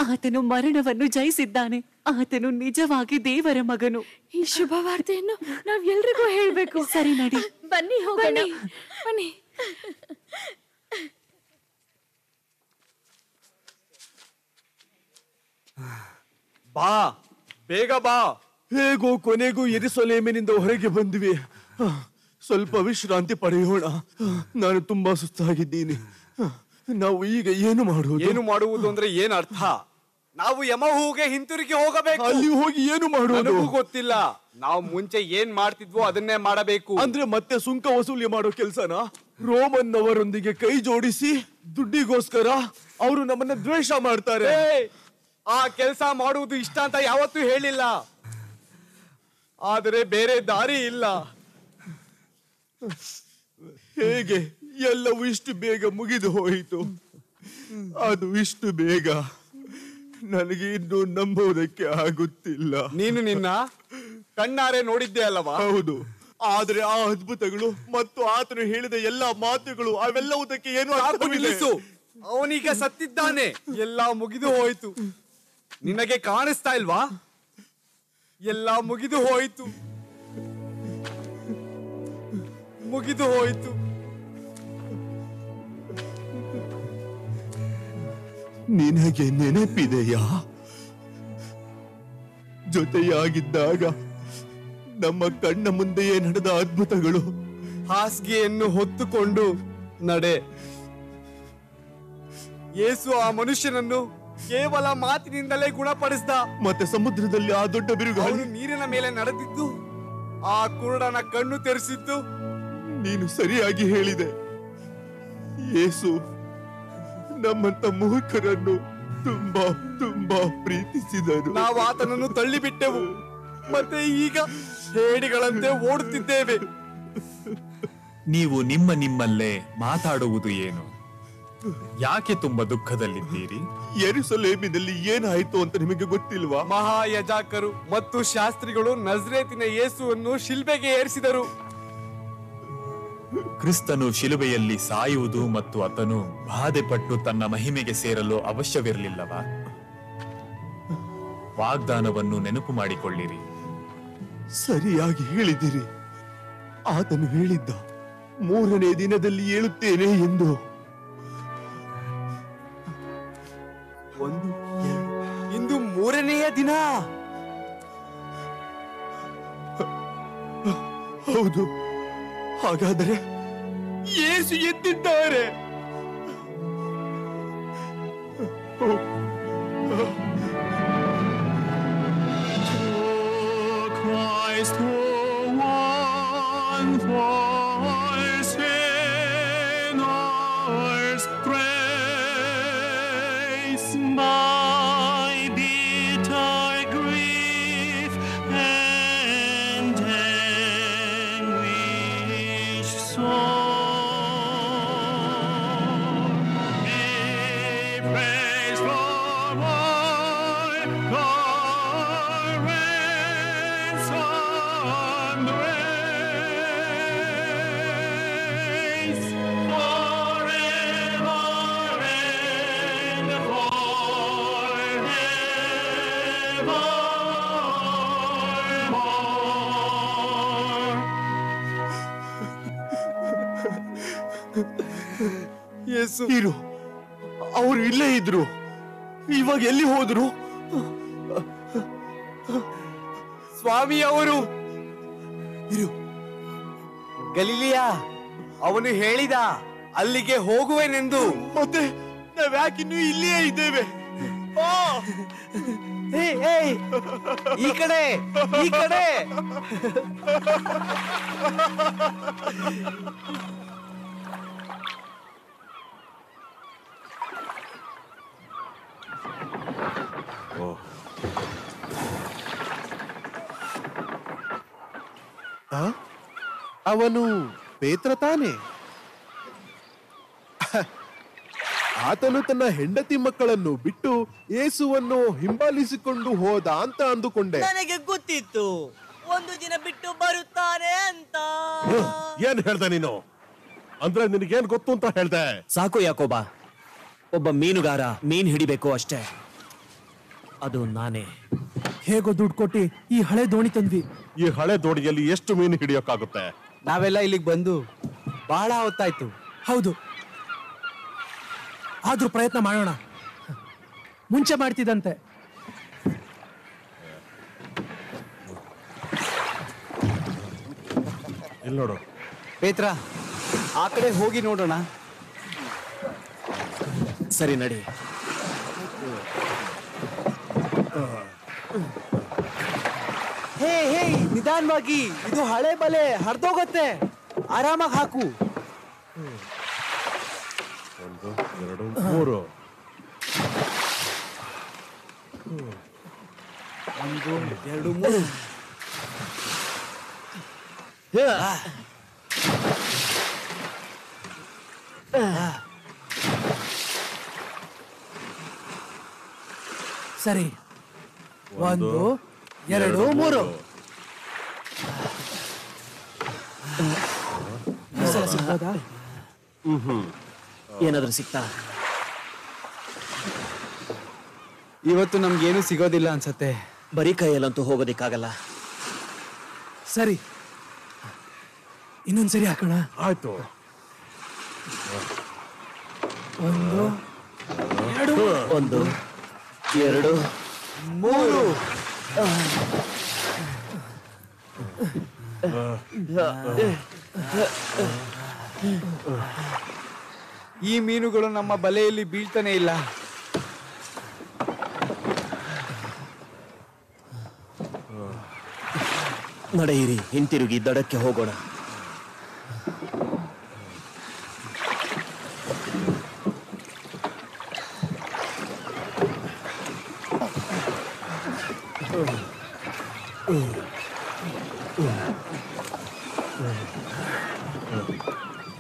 ಆತನು ಮರಣವನ್ನು ಜಯಿಸಿದ್ದಾನೆ. ಆತನು ನಿಜವಾಗಿ ದೇವರ ಮಗನು. ಈ ಶುಭ ವಾರ್ತೆಯನ್ನು ನಾವ್ ಎಲ್ರಿಗೂ ಹೇಳ್ಬೇಕು. ಸರಿ ನಡಿ, ಬನ್ನಿ ಹೋಗೋಣ. ಬನ್ನಿ. ಬಾ, ಬೇಗ ಬಾ. ಹೇಗೋ ಕೊನೆಗೂ ಯೆರೂಸಲೇಮಿನಿಂದ ಹೊರಗೆ ಬಂದ್ವಿ. ಸ್ವಲ್ಪ ವಿಶ್ರಾಂತಿ ಪಡೆಯೋಣ. ನಾನು ತುಂಬಾ ಸುಸ್ತಾಗಿದ್ದೀನಿ. ನಾವು ಈಗ ಏನು ಮಾಡುವುದು? ಏನು ಮಾಡುವುದು ಅಂದ್ರೆ ಏನ್ ಅರ್ಥ? ನಾವು ಯಮಹೂಗೆ ಹಿಂತಿರುಗಿ ಹೋಗಬೇಕು. ಅಲ್ಲಿ ಹೋಗಿ ಏನು ಮಾಡುವುದು? ನನಗೂ ಗೊತ್ತಿಲ್ಲ. ನಾವು ಮುಂಚೆ ಏನ್ ಮಾಡ್ತಿದ್ವೋ ಅದನ್ನೇ ಮಾಡಬೇಕು. ಅಂದ್ರೆ ಮತ್ತೆ ಸುಂಕ ವಸೂಲಿ ಮಾಡೋ ಕೆಲ್ಸನ? ರೋಮನ್ ಅವರೊಂದಿಗೆ ಕೈ ಜೋಡಿಸಿ ದುಡ್ಡಿಗೋಸ್ಕರ ಅವರು ನಮ್ಮನ್ನ ದ್ವೇಷ ಮಾಡ್ತಾರೆ. ಆ ಕೆಲಸ ಮಾಡುವುದು ಇಷ್ಟ ಅಂತ ಯಾವತ್ತೂ ಹೇಳಿಲ್ಲ, ಆದರೆ ಬೇರೆ ದಾರಿ ಇಲ್ಲ. ಹೇಗೆ ಎಲ್ಲವೂ ಇಷ್ಟು ಬೇಗ ಮುಗಿದು ಹೋಯಿತು? ಅದು ಇಷ್ಟು ಬೇಗ ನನಗೆ ಇನ್ನೂ ನಂಬೋದಕ್ಕೆ ಆಗುತ್ತಿಲ್ಲ. ನೀನು ನಿನ್ನ ಕಣ್ಣಾರೆ ನೋಡಿದ್ದೆ ಅಲ್ಲವಾ? ಹೌದು, ಆದ್ರೆ ಆ ಅದ್ಭುತಗಳು ಮತ್ತು ಆತನು ಹೇಳಿದ ಎಲ್ಲಾ ಮಾತುಗಳು ಅವೆಲ್ಲವುದಕ್ಕೆ ಏನು ನಿಲ್ಲಿಸು. ಅವನೀಗ ಸತ್ತಿದ್ದಾನೆ. ಎಲ್ಲ ಮುಗಿದು ಹೋಯ್ತು. ನಿನಗೆ ಕಾಣಿಸ್ತಾ ಇಲ್ವಾ? ಎಲ್ಲ ಮುಗಿದು ಹೋಯ್ತು, ಮುಗಿದು ಹೋಯ್ತು. ನಿನಗೆ ನೆನಪಿದೆಯಾ? ಜೊತೆಯಾಗಿದ್ದಾಗ ನಮ್ಮ ಕಣ್ಣ ಮುಂದೆಯೇ ನಡೆದ ಅದ್ಭುತಗಳು. ಹಾಸಿಗೆಯನ್ನು ಹೊತ್ತುಕೊಂಡು ನಡೆ. ಯೇಸು ಆ ಮನುಷ್ಯನನ್ನು ಕೇವಲ ಮಾತಿನಿಂದಲೇ ಗುಣಪಡಿಸಿದ. ಮತ್ತೆ ಸಮುದ್ರದಲ್ಲಿ ಆ ದೊಡ್ಡ ಬಿರುಗಾಳಿ, ನೀರಿನ ಮೇಲೆ ನಡೆದಿದ್ದು, ಆ ಕುರುಡನ ಕಣ್ಣು ತೆರೆಸಿದ್ದು. ನೀನು ಸರಿಯಾಗಿ ಹೇಳಿದೆ. ಯೇಸು ನಮ್ಮಂತ ಮೂರ್ಖರನ್ನು ತುಂಬಾ ತುಂಬಾ ಪ್ರೀತಿಸಿದರು. ನಾವು ಆತನನ್ನು ತಳ್ಳಿಬಿಟ್ಟೆವು, ಮತ್ತೆ ಈಗ ಹೇಡಿಗಳಂತೆ ಓಡುತ್ತಿದ್ದೇವೆ. ನೀವು ನಿಮ್ಮಲ್ಲೇ ಮಾತಾಡುವುದು ಏನು? ಯಾಕೆ ತುಂಬಾ ದುಃಖದಲ್ಲಿದ್ದೀರಿ? ಯೆರೂಸಲೇಮಿನಲ್ಲಿ ಏನಾಯ್ತು ಅಂತ ನಿಮಗೆ ಗೊತ್ತಿಲ್ವಾ? ಮಹಾಯಾಜಕರು ಮತ್ತು ಶಾಸ್ತ್ರಿಗಳು ನಜರೇತಿನ ಯೇಸುವನ್ನು ಶಿಲ್ಬೆಗೆ ಏರಿಸಿದರು. ಕ್ರಿಸ್ತನು ಶಿಲುಬೆಯಲ್ಲಿ ಸಾಯುವುದು ಮತ್ತು ಆತನು ಬಾಧೆಪಟ್ಟು ತನ್ನ ಮಹಿಮೆಗೆ ಸೇರಲು ಅವಶ್ಯವಿರಲಿಲ್ಲವಾ? ವಾಗ್ದಾನವನ್ನು ನೆನಪು ಮಾಡಿಕೊಳ್ಳಿರಿ. ಸರಿಯಾಗಿ ಹೇಳಿದಿರಿ. ಆತನು ಹೇಳಿದ್ದ 3ನೇ ದಿನದಲ್ಲಿ ಏಳುತ್ತೇನೆ ಎಂದು. ಇಂದು 3ನೆಯ ದಿನ. ಹೌದು, ಹಾಗಾದರೆ ಯೇಸು ಎದ್ದಿದ್ದಾರೆ. Christ who won for sinners grace, my bitter grief and anguish sore. Be praised for my God, ransomed race, forever and forevermore. ಯೇಸು ಇರು, ಅವರು ಇಲ್ಲೇ ಇದ್ರು. ಇವಾಗ ಎಲ್ಲಿ ಹೋದ್ರು? ಸ್ವಾಮಿ ಅವರು ಇರು. ಗಲಿಲಿಯ ಅವನು ಹೇಳಿದ ಅಲ್ಲಿಗೆ ಹೋಗುವೆನೆಂದು. ಮತ್ತೆ ನಾವ್ಯಾಕಿನ್ನೂ ಇಲ್ಲಿಯೇ ಇದ್ದೇವೆ? ಈ ಕಡೆ, ಈ ಕಡೆ. ಅವನು ಪೇತ್ರ ತಾನೆ? ಆತನು ತನ್ನ ಹೆಂಡತಿ ಮಕ್ಕಳನ್ನು ಬಿಟ್ಟು ಯೇಸುವನ್ನು ಹಿಂಬಾಲಿಸಿಕೊಂಡು ಹೋದ ಅಂತ ಅಂದುಕೊಂಡೆ. ನನಗೆ ಗೊತ್ತಿತ್ತು ಒಂದು ದಿನ ಬಿಟ್ಟು ಬರುತ್ತಾನೆ ಅಂತ. ಏನ್ ಹೇಳ್ದೆ ನೀನು? ಅಂದ್ರೆ ನಿನಗೇನ್ ಗೊತ್ತು ಅಂತ ಹೇಳ್ದೆ? ಸಾಕು ಯಾಕೋಬ, ಒಬ್ಬ ಮೀನುಗಾರ ಮೀನ್ ಹಿಡಿಬೇಕು ಅಷ್ಟೇ. ಅದು ನಾನೇ. ಹೇಗೋ ದುಡ್ಡು ಕೊಟ್ಟಿ ಈ ಹಳೆ ದೋಣಿ ತಂದ್ವಿ. ಈ ಹಳೆ ದೋಣಿಯಲ್ಲಿ ಎಷ್ಟು ಮೀನು ಹಿಡಿಯೋಕ್ಕಾಗುತ್ತೆ? ನಾವೆಲ್ಲ ಇಲ್ಲಿಗೆ ಬಂದು ಬಹಳ ಹೊತ್ತಾಯ್ತು. ಹೌದು, ಆದ್ರೂ ಪ್ರಯತ್ನ ಮಾಡೋಣ. ಮುಂಚೆ ಮಾಡ್ತಿದ್ದಂತೆ. ಇಲ್ಲಿ ನೋಡು ಪೇತ್ರ, ಆ ಕಡೆ ಹೋಗಿ ನೋಡೋಣ. ಸರಿ ನಡಿ. ಹೇ ಹೇ, ನಿಧಾನವಾಗಿ, ಇದು ಹಳೆ ಬಲೆ ಹರಿದೋಗತ್ತೆ. ಆರಾಮಾಗಿ ಹಾಕು. 1 2 3. 1 2 3. ಸರಿ, 1 2 3. ಸಿಗ್ಬೋದಾ? ಏನಾದ್ರೂ ಸಿಗ್ತಾ? ಇವತ್ತು ನಮ್ಗೇನು ಸಿಗೋದಿಲ್ಲ ಅನ್ಸತ್ತೆ. ಬರೀ ಕೈಯಲ್ಲಂತೂ ಹೋಗೋದಿಕ್ಕಾಗಲ್ಲ. ಸರಿ, ಇನ್ನೊಂದ್ಸರಿ ಹಾಕೋಣ. ಆಯ್ತು. 1 2 2 3. ಈ ಮೀನುಗಳು ನಮ್ಮ ಬಲೆಯಲ್ಲಿ ಬೀಳ್ತಾನೆ ಇಲ್ಲ. ನಡೆಯಿರಿ, ಹಿಂತಿರುಗಿ ದಡಕ್ಕೆ ಹೋಗೋಣ.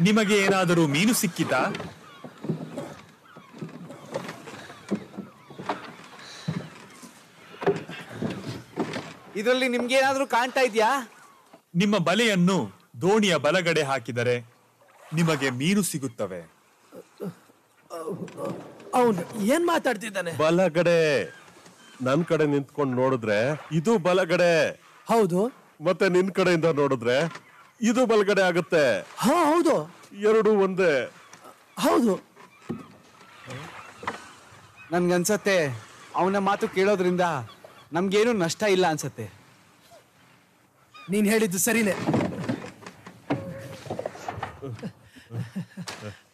ನಿಮಗೆ ಏನಾದರೂ ಮೀನು ಸಿಕ್ಕಿತಾ? ಇದರಲ್ಲಿ ನಿಮ್ಗೆ ಏನಾದ್ರೂ ಕಾಣ್ತಾ ಇದ್ಯಾ? ನಿಮ್ಮ ಬಲೆಯನ್ನು ದೋಣಿಯ ಬಲಗಡೆ ಹಾಕಿದರೆ ನಿಮಗೆ ಮೀನು ಸಿಗುತ್ತವೆ. ಅವನು ಏನ್ ಮಾತಾಡ್ತಿದ್ದಾನೆ? ಬಲಗಡೆ. ನನ್ ಕಡೆ ನಿಂತ್ಕೊಂಡು ನೋಡಿದ್ರೆ ಇದು ಬಲಗಡೆ. ಹೌದು. ಮತ್ತೆ ನಿನ್ ಕಡೆಯಿಂದ ನೋಡಿದ್ರೆ ಇದು ಬಲಗಡೆ ಆಗುತ್ತೆ. ಹಾ ಹೌದು, ಎರಡು ಒಂದೇ. ಹೌದು. ನನ್ಗನ್ಸತ್ತೆ ಅವನ ಮಾತು ಕೇಳೋದ್ರಿಂದ ನಮ್ಗೇನು ನಷ್ಟ ಇಲ್ಲ ಅನ್ಸತ್ತೆ. ನೀನ್ ಹೇಳಿದ್ದು ಸರಿನೇ.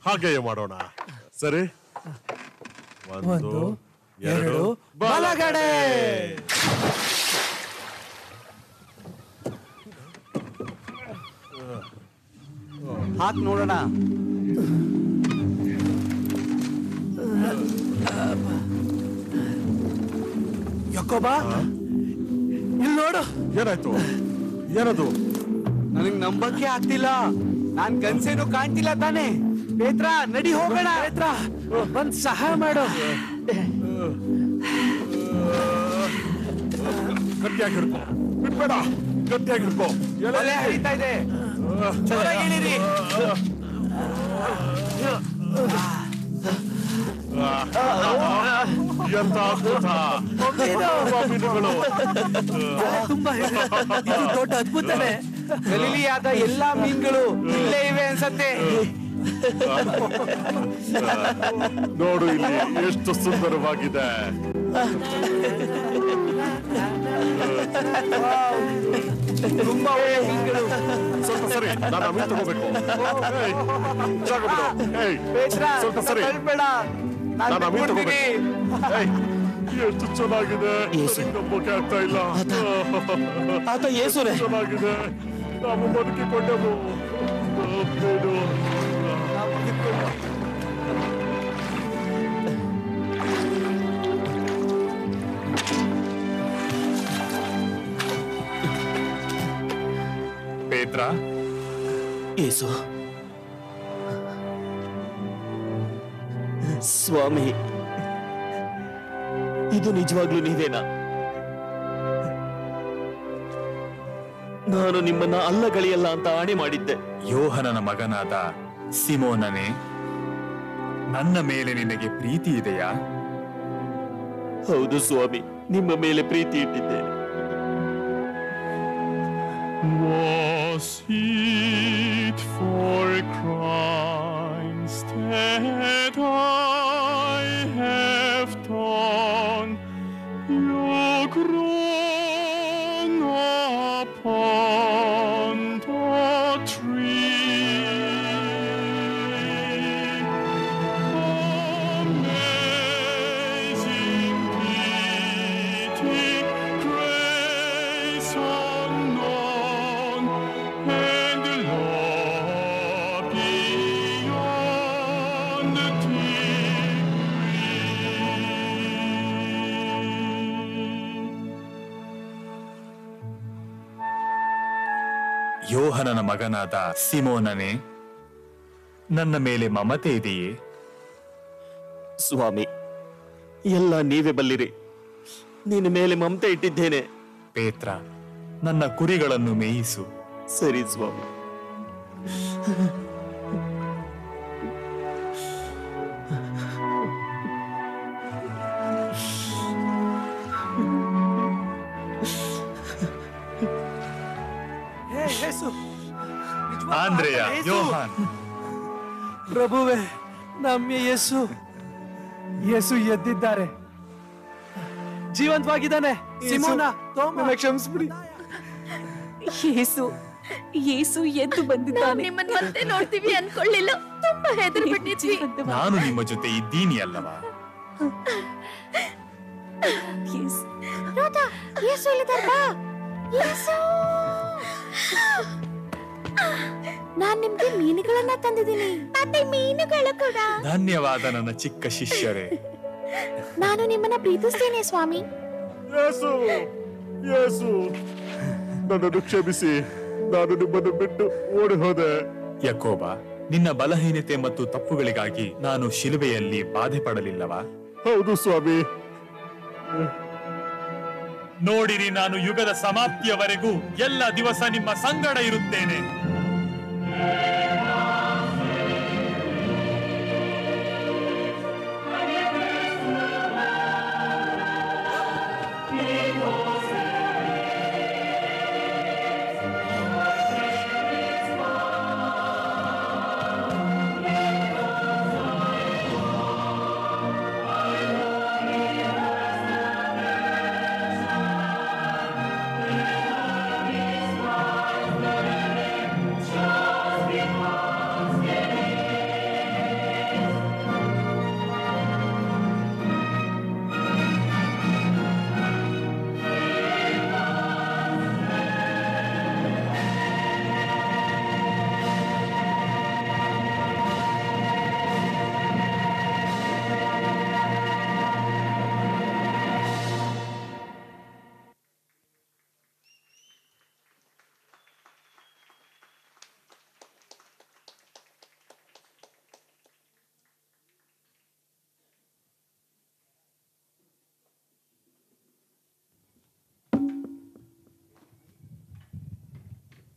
ಹಾಗೆಯೇ ಮಾಡೋಣ. ಸರಿ, ಒಂದು ಎರಡು ಬಲಗಡೆ. ಹಾಕ್ ನೋಡೋಣ. ಯಾಕೋಬಾ, ಇಲ್ಲಿ ನೋಡು. ಏನಾಯ್ತು? ಏನದು? ನನಗ್ ನಂಬಕ್ಕೆ ಆಗ್ತಿಲ್ಲ. ನಾನ್ ಕನ್ಸೇನು ಕಾಣ್ತಿಲ್ಲ ತಾನೆ. ಪೇತ್ರ, ನಡಿ ಹೋಗೋಣ. ಪೇತ್ರ, ಬಂದ್ ಸಹಾಯ ಮಾಡು. ಗಟ್ಟಿಯಾಗಿ ಹಿಡ್ಕೊ, ಬಿಟ್ಬೇಡ. ಗಟ್ಟಿಯಾಗಿ ಹಿಡ್ಕೊ. ಎಲೆ ಹರಿತಾ ಇದೆ. ಜೋರಾಗಿ ಇಳಿರಿ. ಎಂತ ಅದ್ಭುತ ಮೀನುಗಳು. ತುಂಬಾ ಇದು ದೊಡ್ಡ ಅದ್ಭುತನೇ. ಗಲಿಲಿಯಾದ ಎಲ್ಲಾ ಮೀನುಗಳು ಇಲ್ಲೇ ಇವೆ ಅನ್ಸತ್ತೆ. ನೋಡು ಇಲ್ಲಿ ಎಷ್ಟು ಸುಂದರವಾಗಿದೆ. ತುಂಬಾ ಒಳ್ಳೆ ಮೀನುಗಳು. ಸ್ವಲ್ಪ ಸರಿ, ನಾನು ಮೀನು ತಗೋಬೇಕು. ಜಾಗ ಬಿಡು. ಪೇತ್ರ, ಸ್ವಲ್ಪ ಸರಿ, ತಳ್ಬೇಡ. ನಾನು ಮೀನು ತಗೋಬೇಕು. ಎಷ್ಟು ಚೆನ್ನಾಗಿದೆ, ನಂಬೋಕೆ ಆಗ್ತಾ ಇಲ್ಲ. ಆತ ಯೇಸುನೇ. ಚೆನ್ನಾಗಿದೆ, ನಾವು ಬದುಕಿಕೊಂಡೆವು. ಪೇತ್ರ, ಯೇಸು, ಸ್ವಾಮಿ, ಇದು ನಿಜವಾಗ್ಲೂ ನೀವೇನಾ? ನಾನು ನಿಮ್ಮನ್ನ ಅಲ್ಲಗಳಿಯಲ್ಲ ಅಂತ ಆಣೆ ಮಾಡಿದ್ದೆ. ಯೋಹನನ ಮಗನಾದ ಸಿಮೋನನೇ, ನನ್ನ ಮೇಲೆ ನಿನಗೆ ಪ್ರೀತಿ ಇದೆಯಾ? ಹೌದು ಸ್ವಾಮಿ, ನಿಮ್ಮ ಮೇಲೆ ಪ್ರೀತಿ ಇಟ್ಟಿದ್ದೇನೆ. Was it for crimes that I have done, your crown upon the tree? Amazing pity, grace unknown, and love beyond the ಯೋಹನನ ಮಗನಾದ ಸಿಮೋನನೇ, ನನ್ನ ಮೇಲೆ ಮಮತೆ ಇದೆಯೇ? ಸ್ವಾಮಿ, ಎಲ್ಲ ನೀವೇ ಬಲ್ಲಿರಿ. ನಿನ್ನ ಮೇಲೆ ಮಮತೆ ಇಟ್ಟಿದ್ದೇನೆ. ಪೇತ್ರ, ನನ್ನ ಕುರಿಗಳನ್ನು ಮೇಯಿಸು. ಸರಿ ಸ್ವಾಮಿ. ಆಂದ್ರೆಯ, ಯೋಹಾನ್, ಪ್ರಭುವೆ, ನಮ್ಮ ಯೇಸು ಎದ್ದಿದ್ದಾರೆ, ಜೀವಂತವಾಗಿದ್ದಾನೆ. ಸಿಮೋನ, ಕ್ಷಮಿಸ್ಬಿಡಿ. ಯೇಸು ಎದ್ದು ಬಂದಿದ್ದಾನೆ. ನಿಮ್ಮನ್ನ ಮತ್ತೆ ನೋಡ್ತೀವಿ ಅನ್ಕೊಳ್ಳಿಲ್ಲ. ತುಂಬಾ ಹೆದರಿ ಬಿಟ್ಟಿದ್ವಿ. ನಾನು ನಿಮ್ಮ ಜೊತೆ ಇದ್ದೀನಿ ಅಲ್ಲವಾ? ರೋದಾ, ಯೇಸು ಇಲ್ಲಿದ್ದಾರೆ, ಬಾ. ಯೇಸು, ನಾನ್ ನಿಮ್ಗೆ ಮೀನುಗಳನ್ನ ತಂದಿದ್ದೀನಿ. ಮತ್ತೆ ಮೀನುಗಳು ಕೂಡ. ಧನ್ಯವಾದ ನನ್ನ ಚಿಕ್ಕ ಶಿಷ್ಯರೇ. ನಾನು ನಿಮ್ಮನ್ನ ಪ್ರೀತಿಸ್ತೇನೆ ಸ್ವಾಮಿ. ಯೇಸು, ಯೇಸು, ನನ್ನನ್ನು ಕ್ಷಮಿಸಿ. ನಾನು ನಿಮ್ಮನ್ನು ಬಿಟ್ಟು ಓಡಿ ಹೋದೆ. ಯಾಕೋಬ, ನಿನ್ನ ಬಲಹೀನತೆ ಮತ್ತು ತಪ್ಪುಗಳಿಗಾಗಿ ನಾನು ಶಿಲುಬೆಯಲ್ಲಿ ಬಾಧೆ ಪಡಲಿಲ್ಲವಾ? ಹೌದು ಸ್ವಾಮಿ. ನೋಡಿರಿ, ನಾನು ಯುಗದ ಸಮಾಪ್ತಿಯವರೆಗೂ ಎಲ್ಲ ದಿವಸ ನಿಮ್ಮ ಸಂಗಡ ಇರುತ್ತೇನೆ.